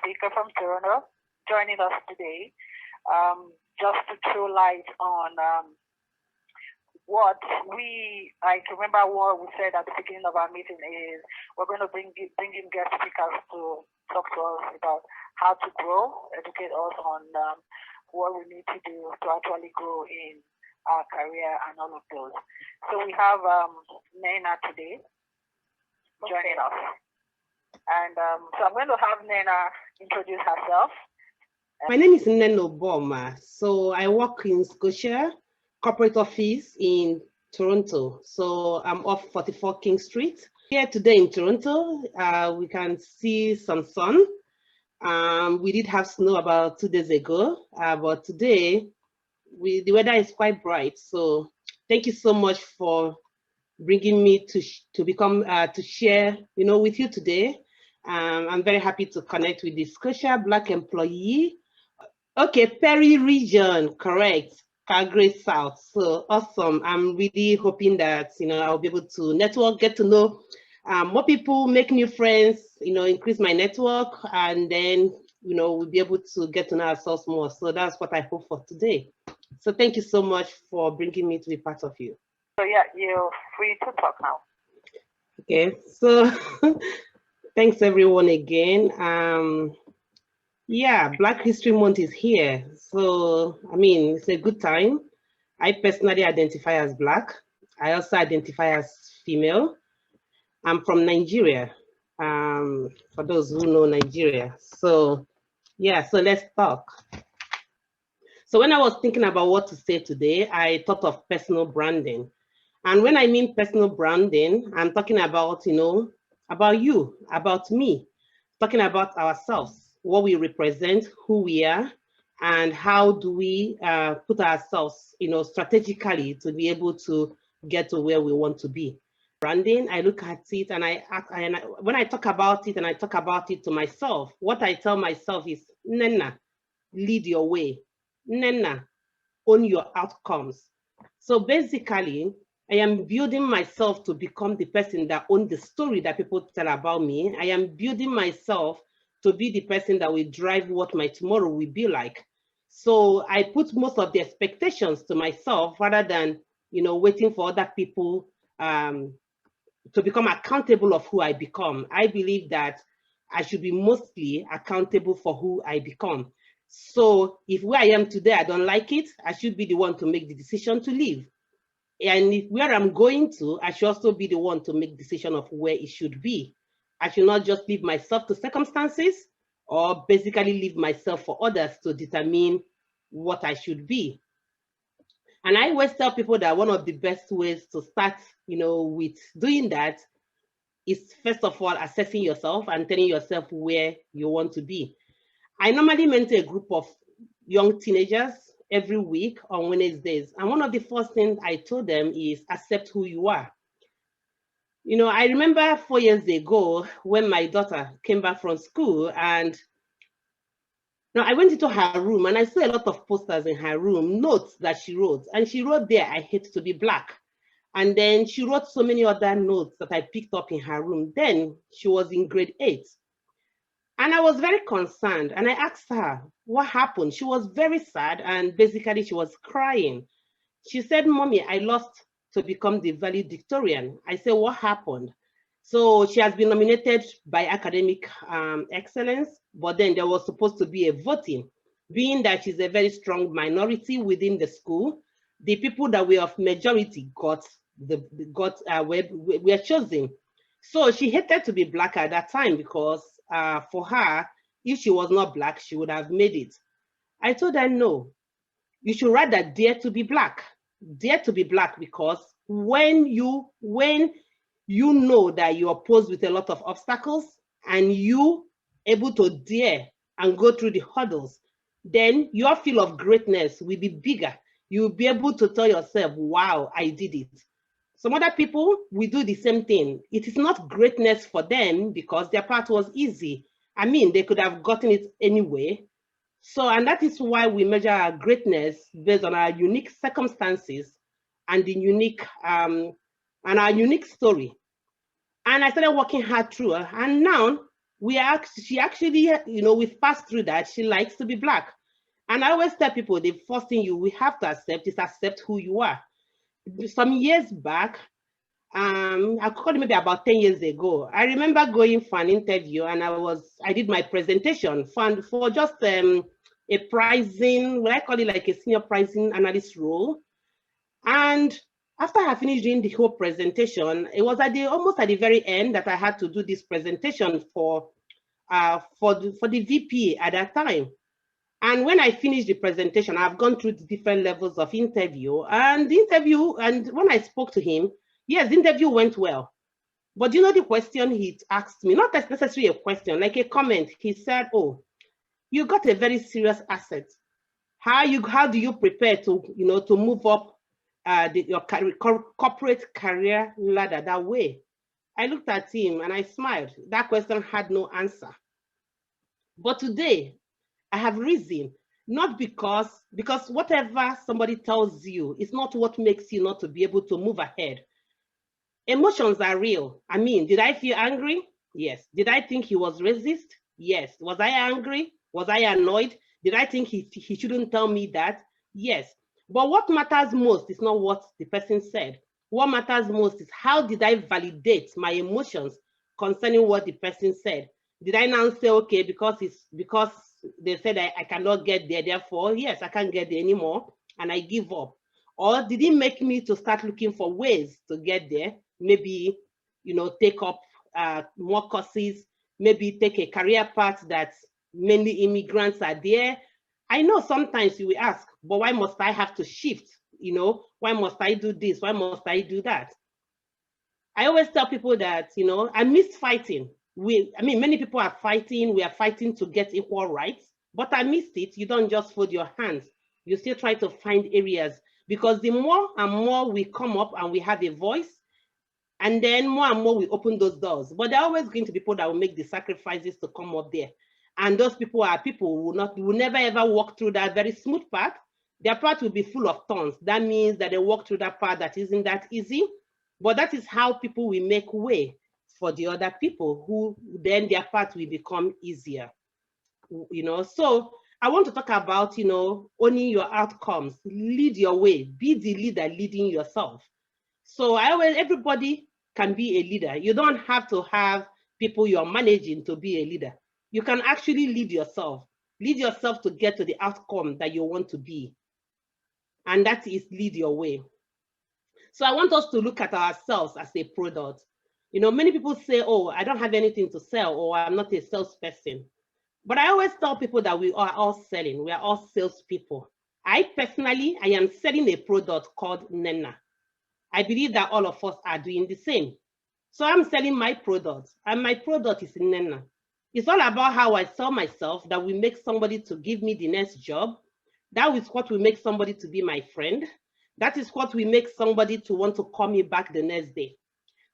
speaker from Toronto, joining us today, just to throw light on I remember what we said at the beginning of our meeting is we're going to bring in guest speakers to talk to us about how to grow, educate us on what we need to do to actually grow in our career and all of those. So we have Nena today joining us. And so I'm going to have Nena introduce herself. My name is Nena Oboma. So I work in Scotia corporate office in Toronto. So I'm off 44 King Street. Here today in Toronto, we can see some sun. We did have snow about 2 days ago, but today the weather is quite bright. So thank you so much for bringing me to share, with you today. I'm very happy to connect with the Scotia Black employee. Okay, Perry region, correct. Calgary South. So awesome. I'm really hoping that I'll be able to network, get to know more people, make new friends, increase my network, and then we'll be able to get to know ourselves more. So that's what I hope for today. So thank you so much for bringing me to be part of you. So yeah, you're free to talk now. Okay, so thanks everyone again. Yeah, Black History Month is here. So, it's a good time. I personally identify as Black. I also identify as female. I'm from Nigeria, for those who know Nigeria. So, yeah, so let's talk. So when I was thinking about what to say today, I thought of personal branding. And when I mean personal branding, I'm talking about, about you, about me, talking about ourselves, what we represent, who we are, and how do we put ourselves, strategically to be able to get to where we want to be. Branding, I look at it and when I talk about it and I talk about it to myself, what I tell myself is, Nena, lead your way. Nena, own your outcomes. So basically, I am building myself to become the person that owns the story that people tell about me. I am building myself to be the person that will drive what my tomorrow will be like. So I put most of the expectations to myself rather than, waiting for other people to become accountable of who I become. I believe that I should be mostly accountable for who I become. So if where I am today, I don't like it, I should be the one to make the decision to leave. And if where I'm going to, I should also be the one to make decision of where it should be. I should not just leave myself to circumstances or basically leave myself for others to determine what I should be. And I always tell people that one of the best ways to start, with doing that is first of all, assessing yourself and telling yourself where you want to be. I normally mentor a group of young teenagers every week on Wednesdays. And one of the first things I told them is accept who you are. I remember 4 years ago when my daughter came back from school and I went into her room and I saw a lot of posters in her room, notes that she wrote. And she wrote there, I hate to be Black. And then she wrote so many other notes that I picked up in her room. Then she was in grade 8. And I was very concerned and I asked her what happened. She was very sad and basically she was crying. She said, Mommy, I lost to become the valedictorian. I said, what happened? So she has been nominated by academic excellence, but then there was supposed to be a voting. Being that she's a very strong minority within the school, the people that were of majority were chosen. So she hated to be Black at that time because for her, if she was not Black, she would have made it. I told her, no, you should rather dare to be Black. Dare to be Black because when you know that you are posed with a lot of obstacles and you able to dare and go through the hurdles, then your feel of greatness will be bigger. You'll be able to tell yourself, wow, I did it. Some other people will do the same thing. It is not greatness for them because their path was easy. They could have gotten it anyway. So, and that is why we measure our greatness based on our unique circumstances and the unique and our unique story. And I started working hard through, and now she actually, we've passed through that. She likes to be Black. And I always tell people, the first thing we have to accept is accept who you are. Some years back, I called maybe about 10 years ago, I remember going for an interview, and I did my presentation for just a pricing, what I call it, like a senior pricing analyst role. And after I finished doing the whole presentation, it was almost at the very end that I had to do this presentation for the VP at that time. And when I finished the presentation, I've gone through the different levels of interview, and when I spoke to him, yes, the interview went well. But you know the question he asked me, not necessarily a question, like a comment. He said, "Oh, you got a very serious asset. How do you prepare to move up your corporate career ladder that way?" I looked at him and I smiled. That question had no answer. But today, I have reason, not because whatever somebody tells you is not what makes you not to be able to move ahead. Emotions are real. I mean, did I feel angry? Yes. Did I think he was racist? Yes. Was I angry? Was I annoyed? Did I think he shouldn't tell me that? Yes. But what matters most is not what the person said. What matters most is how did I validate my emotions concerning what the person said? Did I now say, okay, because they said I cannot get there, therefore, yes, I can't get there anymore, and I give up? Or did it make me to start looking for ways to get there? Maybe, take up more courses, maybe take a career path that mainly immigrants are there. I know sometimes you will ask, but why must I have to shift? Why must I do this? Why must I do that? I always tell people that, I miss fighting. Many people are fighting. We are fighting to get equal rights, but I missed it. You don't just fold your hands. You still try to find areas, because the more and more we come up and we have a voice, and then more and more we open those doors. But there are always going to be people that will make the sacrifices to come up there. And those people who will never ever walk through that very smooth path. Their path will be full of thorns. That means that they walk through that path that isn't that easy. But that is how people will make way for the other people, who then their path will become easier. So I want to talk about, owning your outcomes. Lead your way. Be the leader leading yourself. So everybody can be a leader. You don't have to have people you're managing to be a leader. You can actually lead yourself. Lead yourself to get to the outcome that you want to be. And that is lead your way. So I want us to look at ourselves as a product. Many people say, oh, I don't have anything to sell, or I'm not a salesperson. But I always tell people that we are all selling. We are all salespeople. I am selling a product called Nenna. I believe that all of us are doing the same. So I'm selling my product, and my product is Nenna. It's all about how I sell myself that will make somebody to give me the next job. That is what will make somebody to be my friend. That is what will make somebody to want to call me back the next day.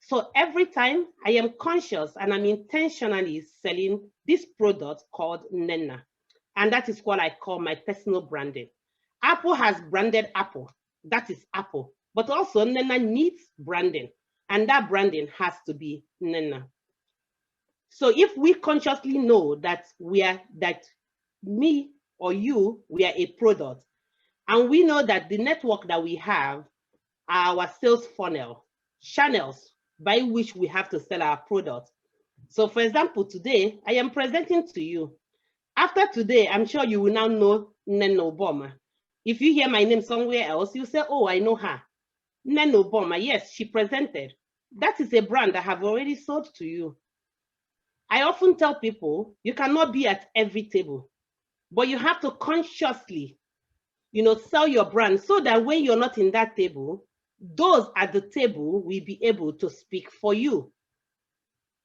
So every time I am conscious and I'm intentionally selling this product called Nenna. And that is what I call my personal branding. Apple has branded Apple. That is Apple. But also Nenna needs branding. And that branding has to be Nenna. So if we consciously know that me or you, we are a product, and we know that the network that we have are our sales funnel, channels by which we have to sell our product. So for example, today, I am presenting to you. After today, I'm sure you will now know Nenna Oboma. If you hear my name somewhere else, you say, oh, I know her. Nenna Oboma, yes, she presented. That is a brand I have already sold to you. I often tell people, you cannot be at every table, but you have to consciously, sell your brand so that when you're not in that table, those at the table will be able to speak for you.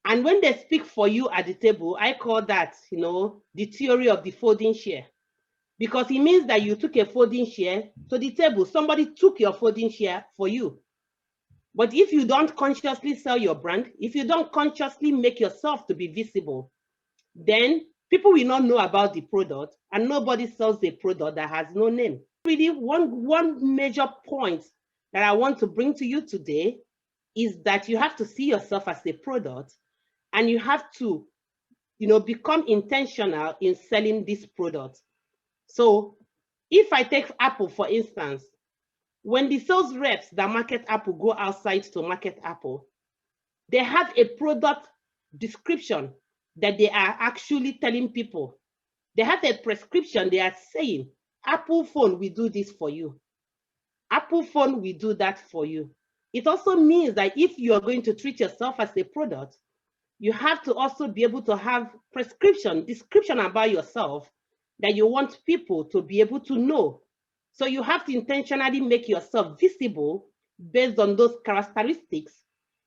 And when they speak for you at the table, I call that, the theory of the folding chair. Because it means that you took a folding chair to the table. Somebody took your folding chair for you. But if you don't consciously sell your brand, if you don't consciously make yourself to be visible, then people will not know about the product, and nobody sells a product that has no name. Really, one major point that I want to bring to you today is that you have to see yourself as a product, and you have to become intentional in selling this product. So if I take Apple, for instance, when the sales reps that market Apple go outside to market Apple, they have a product description that they are actually telling people. They have a prescription. They are saying, Apple phone will do this for you. Apple phone will do that for you. It also means that if you are going to treat yourself as a product, you have to also be able to have description about yourself that you want people to be able to know. So you have to intentionally make yourself visible based on those characteristics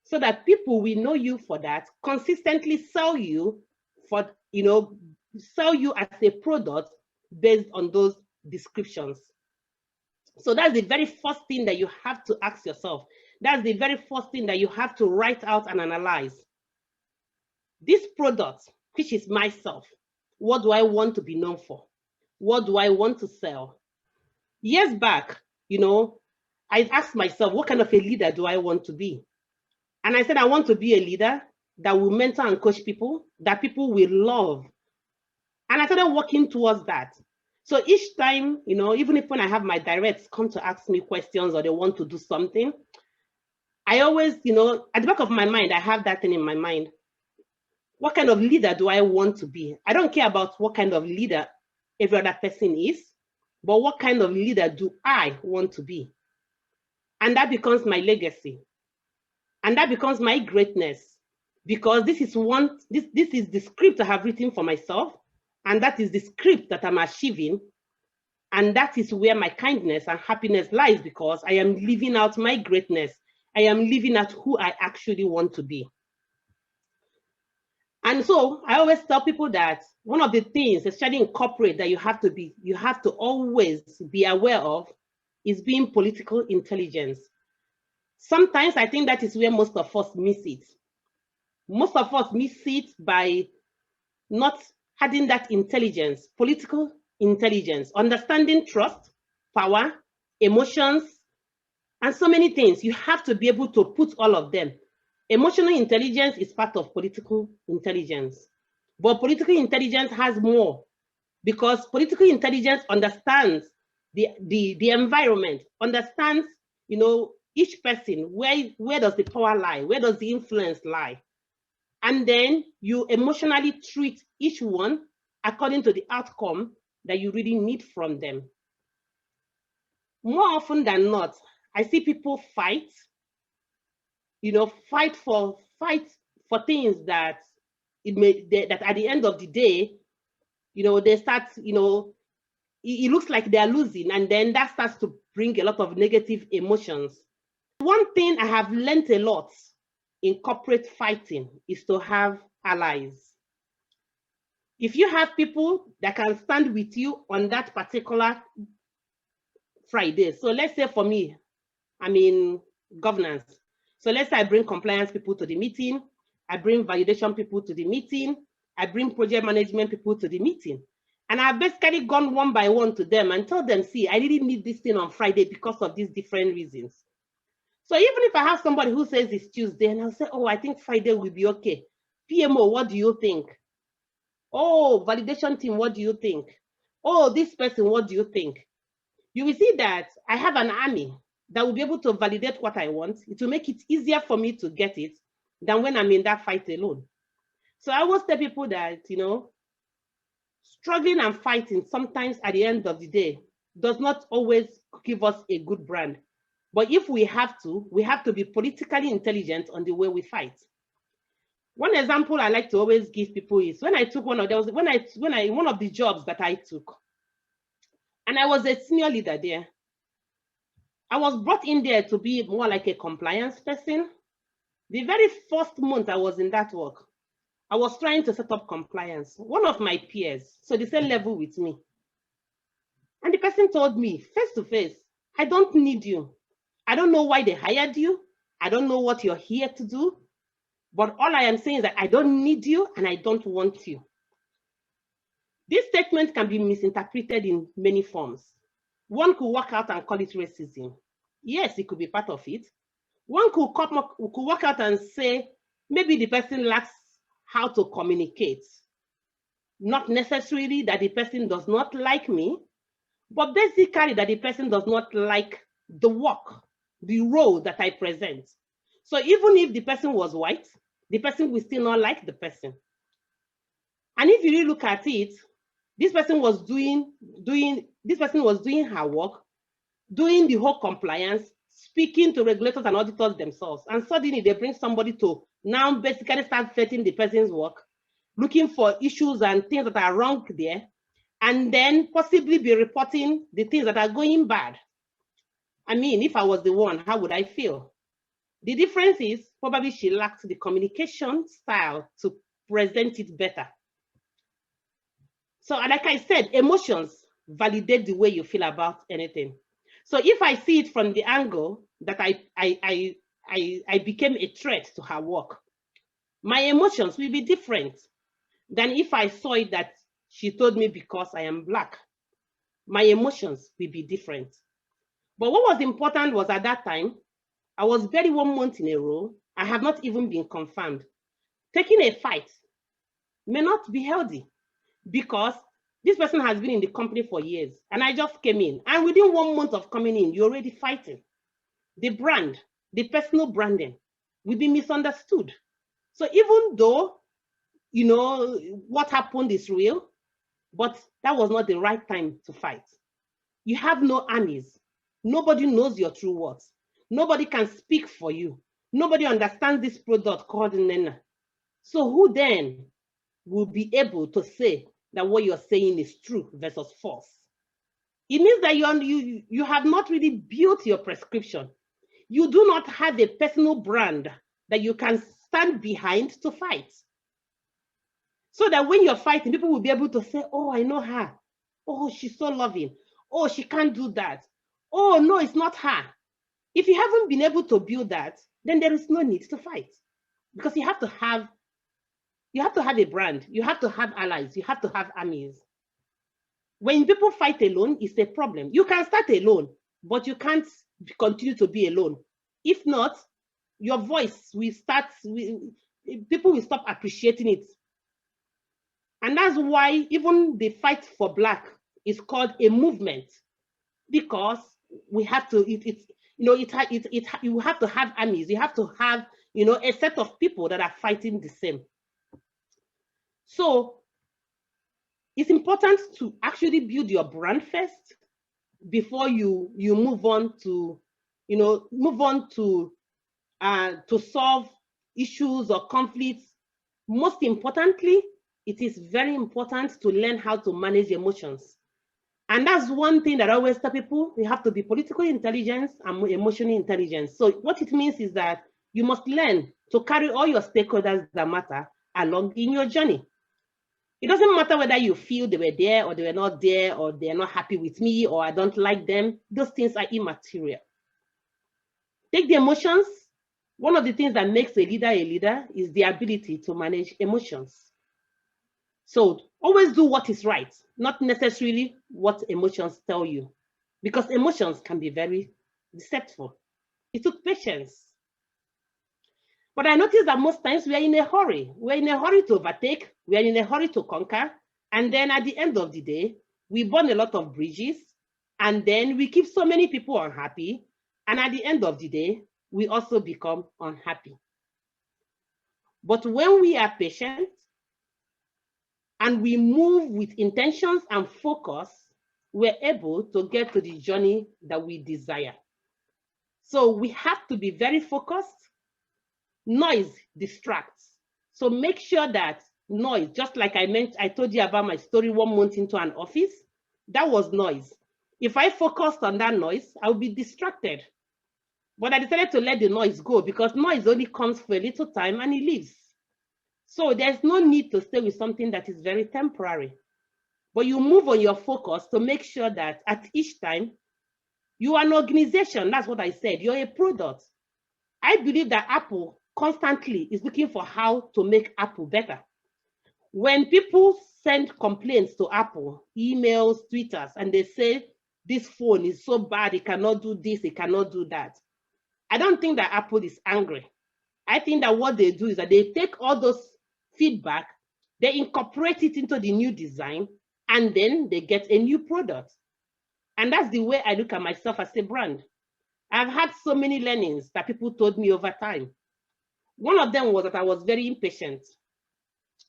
so that people will know you for that, consistently sell you as a product based on those descriptions. So that's the very first thing that you have to ask yourself. That's the very first thing that you have to write out and analyze. This product, which is myself, what do I want to be known for? What do I want to sell? Years back, I asked myself, what kind of a leader do I want to be? And I said, I want to be a leader that will mentor and coach people, that people will love. And I started working towards that. So each time, even if when I have my directs come to ask me questions or they want to do something, I always, at the back of my mind, I have that thing in my mind. What kind of leader do I want to be? I don't care about what kind of leader every other person is, but what kind of leader do I want to be? And that becomes my legacy. And that becomes my greatness, because this is the script I have written for myself, and that is the script that I'm achieving. And that is where my kindness and happiness lies, because I am living out my greatness. I am living out who I actually want to be. And so I always tell people that one of the things, especially in corporate, that you have to always be aware of is being political intelligence. Sometimes I think that is where most of us miss it. Most of us miss it by not having that intelligence, political intelligence, understanding trust, power, emotions, and so many things. You have to be able to put all of them. Emotional intelligence is part of political intelligence, but political intelligence has more, because political intelligence understands the environment, understands, each person, where does the power lie, where does the influence lie, and then you emotionally treat each one according to the outcome that you really need from them. More often than not, I see people fight for things that that at the end of the day, they start, it looks like they're losing, and then that starts to bring a lot of negative emotions. One thing I have learned a lot in corporate fighting is to have allies. If you have people that can stand with you on that particular Friday, so let's say for me, I'm in governance. So let's say I bring compliance people to the meeting, I bring validation people to the meeting, I bring project management people to the meeting. And I've basically gone one by one to them and told them, see, I really need this thing on Friday because of these different reasons. So even if I have somebody who says it's Tuesday, and I'll say, oh, I think Friday will be okay. PMO, what do you think? Oh, validation team, what do you think? Oh, this person, what do you think? You will see that I have an army that will be able to validate what I want. It will make it easier for me to get it than when I'm in that fight alone. So I always tell people that, struggling and fighting sometimes at the end of the day does not always give us a good brand. But if we have to be politically intelligent on the way we fight. One example I like to always give people is when I took one of the jobs that I took, and I was a senior leader there. I was brought in there to be more like a compliance person. The very first month I was in that work, I was trying to set up compliance. One of my peers, so the same level with me, and the person told me face to face, I don't need you. I don't know why they hired you. I don't know what you're here to do. But all I am saying is that I don't need you and I don't want you. This statement can be misinterpreted in many forms. One could walk out and call it racism. Yes, it could be part of it. One could walk out and say, maybe the person lacks how to communicate. Not necessarily that the person does not like me, but basically that the person does not like the work, the role that I present. So even if the person was white, the person will still not like the person. And if you really look at it, this person was doing her work, doing the whole compliance, speaking to regulators and auditors themselves. And suddenly they bring somebody to now basically start vetting the person's work, looking for issues and things that are wrong there, and then possibly be reporting the things that are going bad. I mean, if I was the one, how would I feel? The difference is probably she lacked the communication style to present it better. So like I said, emotions validate the way you feel about anything. So if I see it from the angle that I became a threat to her work, my emotions will be different than if I saw it that she told me because I am Black. My emotions will be different. But what was important was at that time, I was buried 1 month in a row. I have not even been confirmed. Taking a fight may not be healthy because this person has been in the company for years and I just came in. And within 1 month of coming in, you're already fighting. The brand, the personal branding will be misunderstood. So even though, you know, what happened is real, but that was not the right time to fight. You have no armies. Nobody knows your true words. Nobody can speak for you. Nobody understands this product called Nena. So who then will be able to say that what you're saying is true versus false? It means that you have not really built your prescription. You do not have a personal brand that you can stand behind to fight. So that when you're fighting, people will be able to say, oh, I know her. Oh, she's so loving. Oh, she can't do that. Oh, no, it's not her. If you haven't been able to build that, then there is no need to fight. Because you have to have a brand. You have to have allies. You have to have armies. When people fight alone, it's a problem. You can start alone, but you can't continue to be alone. If not, your voice will start, people will stop appreciating it. And that's why even the fight for Black is called a movement, because we have to, you have to have armies. You have to have, a set of people that are fighting the same. So it's important to actually build your brand first before you move on to, to solve issues or conflicts. Most importantly, it is very important to learn how to manage emotions. And that's one thing that I always tell people: you have to be politically intelligent and emotionally intelligent. So what it means is that you must learn to carry all your stakeholders that matter along in your journey. It doesn't matter whether you feel they were there or they were not there, or they're not happy with me, or I don't like them. Those things are immaterial. Take the emotions. One of the things that makes a leader is the ability to manage emotions. So always do what is right, not necessarily what emotions tell you, because emotions can be very deceitful. It took patience. But I noticed that most times we are in a hurry. We're in a hurry to overtake. We are in a hurry to conquer. And then at the end of the day, we burn a lot of bridges. And then we keep so many people unhappy. And at the end of the day, we also become unhappy. But when we are patient and we move with intentions and focus, we're able to get to the journey that we desire. So we have to be very focused. Noise distracts. So make sure that noise, just like I told you about my story 1 month into an office, that was noise. If I focused on that noise, I would be distracted. But I decided to let the noise go, because noise only comes for a little time and it leaves. So there's no need to stay with something that is very temporary. But you move on your focus to make sure that at each time, you are an organization. That's what I said. You're a product. I believe that Apple constantly is looking for how to make Apple better. When people send complaints to Apple, emails, Twitters, and they say, this phone is so bad, it cannot do this, it cannot do that, I don't think that Apple is angry. I think that what they do is that they take all those feedback They incorporate it into the new design, and then they get a new product. And that's the way I look at myself as a brand. I've had so many learnings that people told me over time. One of them was that I was very impatient.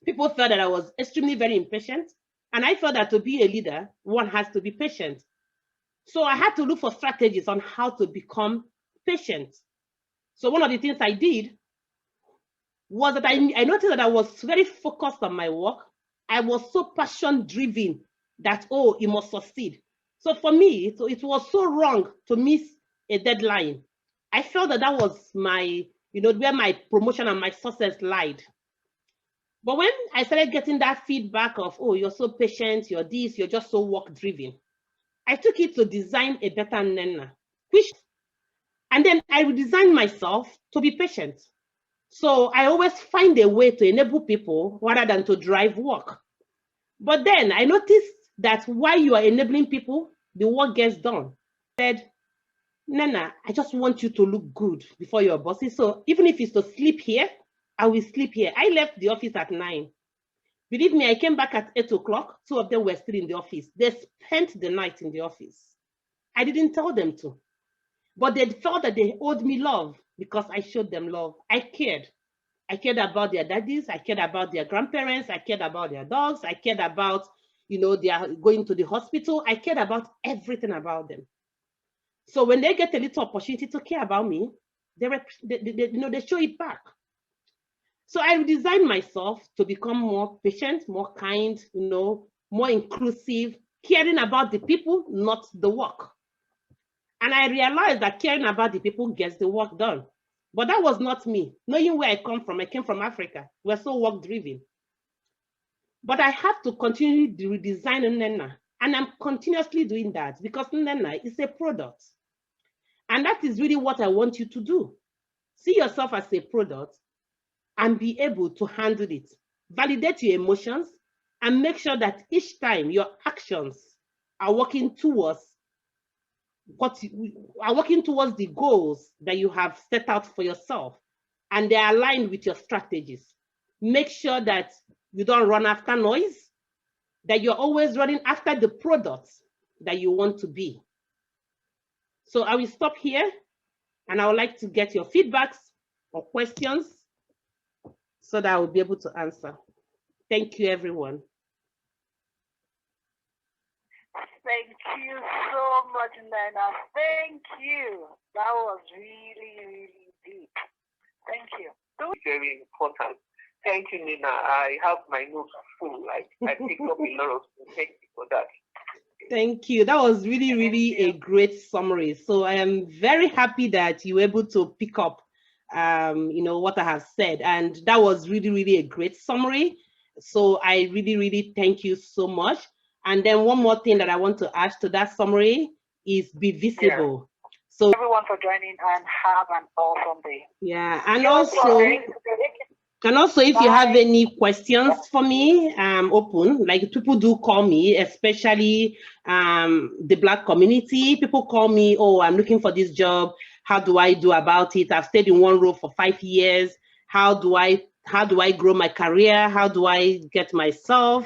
People thought that I was extremely very impatient. And I thought that to be a leader, one has to be patient. So I had to look for strategies on how to become patient. So one of the things I did was that I noticed that I was very focused on my work. I was so passion driven that, oh, it must succeed. So for me, it was so wrong to miss a deadline. I felt that that was my, where my promotion and my success lied. But when I started getting that feedback of, oh, you're so patient, you're this, you're just so work driven, I took it to design a better Nnenna, and then I redesigned myself to be patient. So I always find a way to enable people rather than to drive work. But then I noticed that while you are enabling people, the work gets done. I said, Nnenna, I just want you to look good before your bosses. So even if it's to sleep here, I will sleep here. I left the office at 9. Believe me, I came back at 8 o'clock. 2 of them were still in the office. They spent the night in the office. I didn't tell them to, but they felt that they owed me love because I showed them love. I cared. I cared about their daddies. I cared about their grandparents. I cared about their dogs. I cared about, they are going to the hospital. I cared about everything about them. So when they get a little opportunity to care about me, they show it back. So I designed myself to become more patient, more kind, more inclusive, caring about the people, not the work. And I realized that caring about the people gets the work done. But that was not me. Knowing where I come from, I came from Africa. We're so work driven. But I have to continue to redesign Nnenna. And I'm continuously doing that because Nnenna is a product. And that is really what I want you to do. See yourself as a product and be able to handle it. Validate your emotions and make sure that each time your actions are working towards the goals that you have set out for yourself, and they're aligned with your strategies. Make sure that you don't run after noise, that you're always running after the products that you want to be. So I will stop here, and I would like to get your feedbacks or questions so that I will be able to answer. Thank you, everyone. Thank you so much, Nnenna. Thank you. That was really, really deep. Thank you. Very important. Thank you, Nina. I have my notes full. I picked up a lot of things. Thank you for that. Thank you. That was really, really a great summary. So I am very happy that you were able to pick up, what I have said. And that was really, really a great summary. So I really, really thank you so much. And then one more thing that I want to add to that summary is be visible. Yeah. So everyone for joining and have an awesome day. Yeah, and also if you have any questions for me, I'm open. Like people do call me, especially the Black community. People call me, oh, I'm looking for this job. How do I do about it? I've stayed in one role for 5 years. How do I grow my career? How do I get myself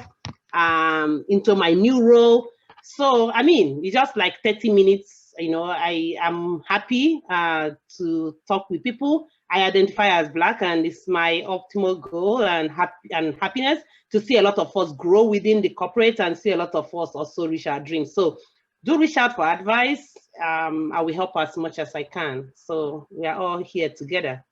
into my new role? So, I mean, it's just like 30 minutes. I am happy to talk with people. I identify as Black, and it's my optimal goal and happiness to see a lot of us grow within the corporate and see a lot of us also reach our dreams. So do reach out for advice. I will help as much as I can. So we are all here together.